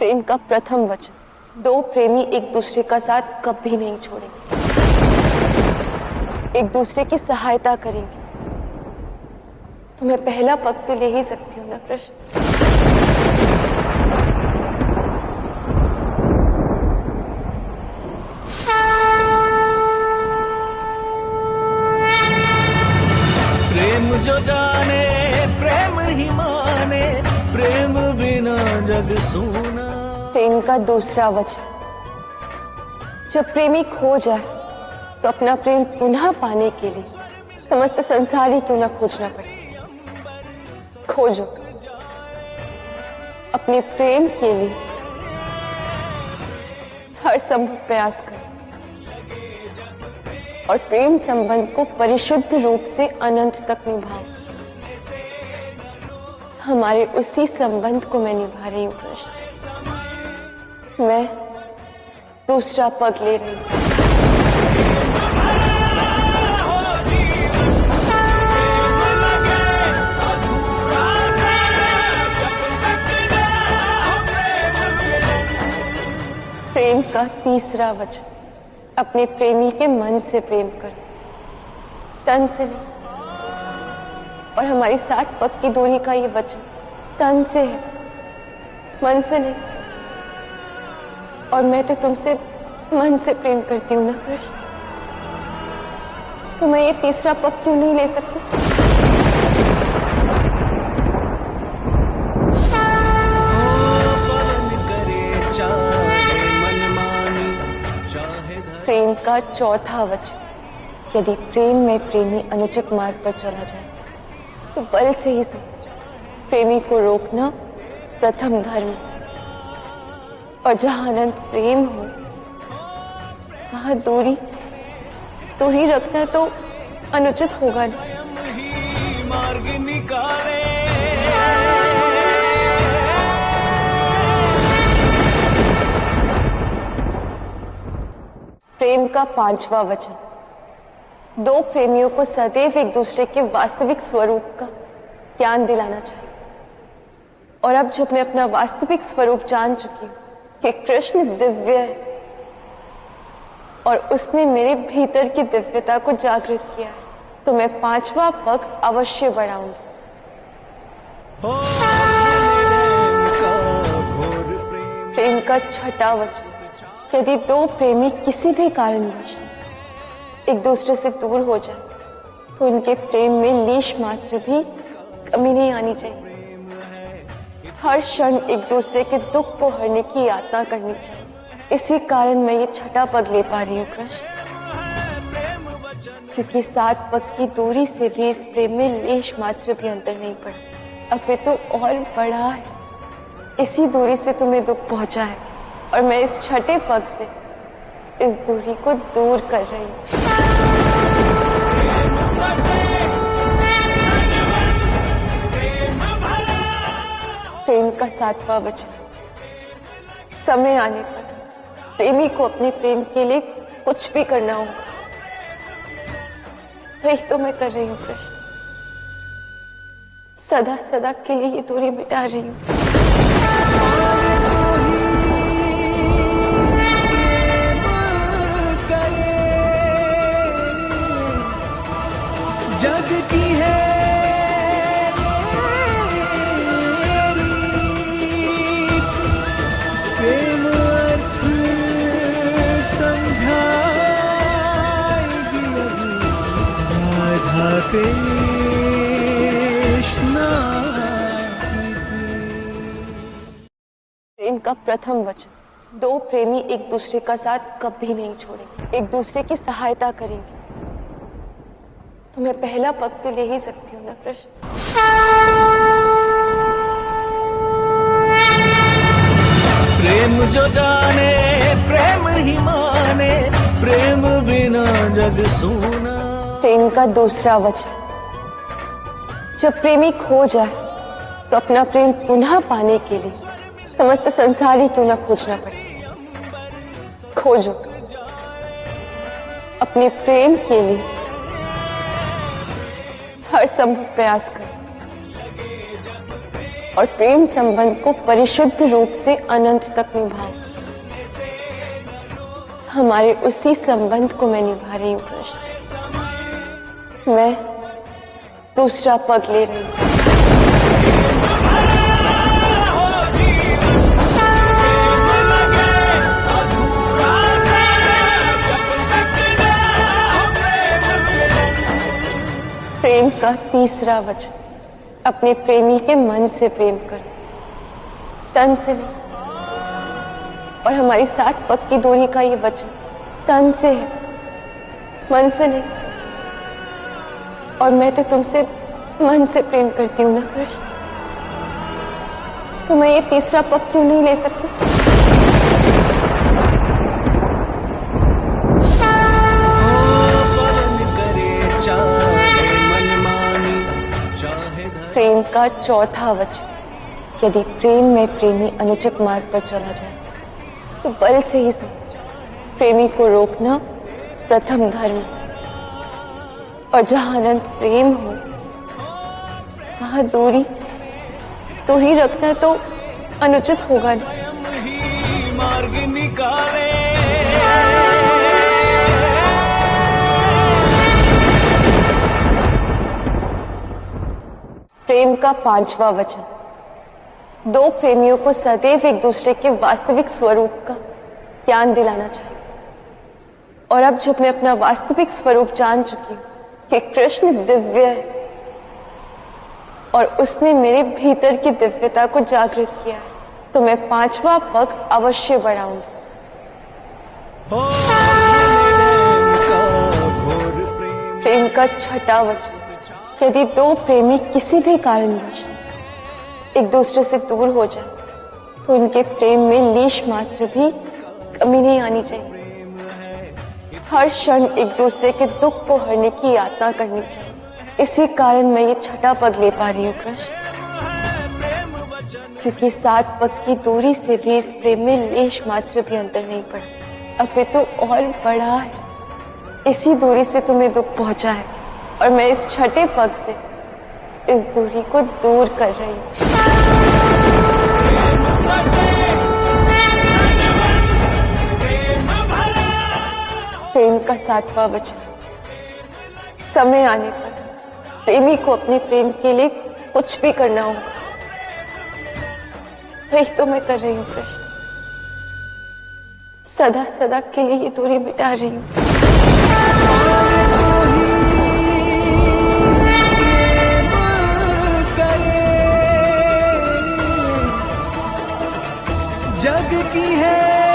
प्रेम का प्रथम वचन। दो प्रेमी एक दूसरे का साथ कभी नहीं छोड़ेंगे, एक दूसरे की सहायता करेंगे। तुम्हें पहला पग तो ले ही सकती हूँ ना कृष्ण। प्रेम जो जाने प्रेम ही माने, प्रेम बिना जग सूना। प्रेम का दूसरा वचन। जब प्रेमी खो जाए तो अपना प्रेम पुनः पाने के लिए समस्त संसार ही क्यों ना खोजना पड़े, खोजो। अपने प्रेम के लिए हर संभव प्रयास करो और प्रेम संबंध को परिशुद्ध रूप से अनंत तक निभाओ। हमारे उसी संबंध को मैं निभा रही हूँ कृष्ण। मैं दूसरा पग ले रही हूँ। प्रेम का तीसरा वचन। अपने प्रेमी के मन से प्रेम करो, तन से नहीं। और हमारी 7 पग की दूरी का ये वचन तन से है, मन से नहीं। और मैं तो तुमसे मन से प्रेम करती हूँ ना कृष्ण, तो मैं ये तीसरा पग क्यों नहीं ले सकती? प्रेम का चौथा वचन। यदि प्रेम में प्रेमी अनुचित मार्ग पर चला जाए तो बल से ही सही प्रेमी को रोकना प्रथम धर्म है। और जहां अनंत प्रेम हो वहां दूरी रखना तो अनुचित होगा नहीं। मार्ग निकाले। प्रेम का 5वां वचन। दो प्रेमियों को सदैव एक दूसरे के वास्तविक स्वरूप का ज्ञान दिलाना चाहिए। और अब जब मैं अपना वास्तविक स्वरूप जान चुकी हूं कि कृष्ण दिव्य है और उसने मेरे भीतर की दिव्यता को जागृत किया है, तो मैं 5वां पग अवश्य बढ़ाऊंगी। प्रेम का 6वां वचन। यदि दो प्रेमी किसी भी कारणवश एक दूसरे से दूर हो जाए तो उनके प्रेम में लीश मात्र भी कमी नहीं आनी चाहिए। हर क्षण एक दूसरे के दुख को हरने की यातना करनी चाहिए। इसी कारण मैं ये 6वां पग ले पा रही हूँ कृष्ण, क्योंकि 7 पग की दूरी से भी इस प्रेम में लेश मात्र भी अंतर नहीं पड़ा, अब तो और बड़ा है। इसी दूरी से तुम्हें दुख पहुंचा है और मैं इस 6ठे पग से इस दूरी को दूर कर रही हूँ। प्रेम का 7वां वचन। समय आने पर प्रेमी को अपने प्रेम के लिए कुछ भी करना होगा। वही तो मैं कर रही हूँ कृष्ण, सदा सदा के लिए ये दूरी मिटा रही हूँ। जग की है प्रेम अर्थ समझाएगी राधा कृष्णा। प्रेम का प्रथम वचन। दो प्रेमी एक दूसरे का साथ कभी नहीं छोड़ेंगे, एक दूसरे की सहायता करेंगे। तो मैं पहला पग तो ले ही सकती हूँ ना कृष्ण। प्रेम जो जाने प्रेम ही माने, प्रेम बिना जग सूना। प्रेम का दूसरा वचन। जब प्रेमी खो जाए तो अपना प्रेम पुनः पाने के लिए समस्त संसार ही क्यों ना खोजना पड़े, खोजो। अपने प्रेम के लिए हर संभव प्रयास करो और प्रेम संबंध को परिशुद्ध रूप से अनंत तक निभाओ। हमारे उसी संबंध को मैं निभा रही हूँ कृष्ण। मैं दूसरा पग ले रही हूँ। प्रेम का तीसरा वचन, अपने प्रेमी के मन से प्रेम करो, तन से नहीं। और हमारी 7 पग की दूरी का ये वचन तन से है, मन से नहीं। और मैं तो तुमसे मन से प्रेम करती हूं ना कृष्ण, तो मैं ये तीसरा पग क्यों नहीं ले सकती? प्रेम का चौथा वचन, यदि प्रेम में प्रेमी अनुचित मार्ग पर चला जाए तो बल से ही सही प्रेमी को रोकना प्रथम धर्म है। और जहां अनंत प्रेम हो वहां दूरी रखना तो अनुचित होगा नहीं। मार्ग निकाले प्रेम का 5वां वचन, 2 प्रेमियों को सदैव एक दूसरे के वास्तविक स्वरूप का ज्ञान दिलाना चाहिए। और अब जब मैं अपना वास्तविक स्वरूप जान चुकी हूं कि कृष्ण दिव्य है और उसने मेरे भीतर की दिव्यता को जागृत किया है, तो मैं 5वां पग अवश्य बढ़ाऊंगी। प्रेम का 6वां वचन, यदि 2 प्रेमी किसी भी कारणवश एक दूसरे से दूर हो जाए तो उनके प्रेम में लीश मात्र भी कमी नहीं आनी चाहिए। हर क्षण एक दूसरे के दुख को हरने की यातना करनी चाहिए। इसी कारण मैं ये 6वां पग ले पा रही हूँ कृष्ण, क्योंकि 7 पग की दूरी से भी इस प्रेम में लेश मात्र भी अंतर नहीं पड़ा, अपितु और बड़ा है। इसी दूरी से तुम्हें दुख पहुंचा है और मैं इस 6ठे पग से इस दूरी को दूर कर रही हूँ। प्रेम का 7वां वचन, समय आने पर प्रेमी को अपने प्रेम के लिए कुछ भी करना होगा। वही तो मैं कर रही हूँ कृष्ण, सदा सदा के लिए ये दूरी मिटा रही हूँ। जग की है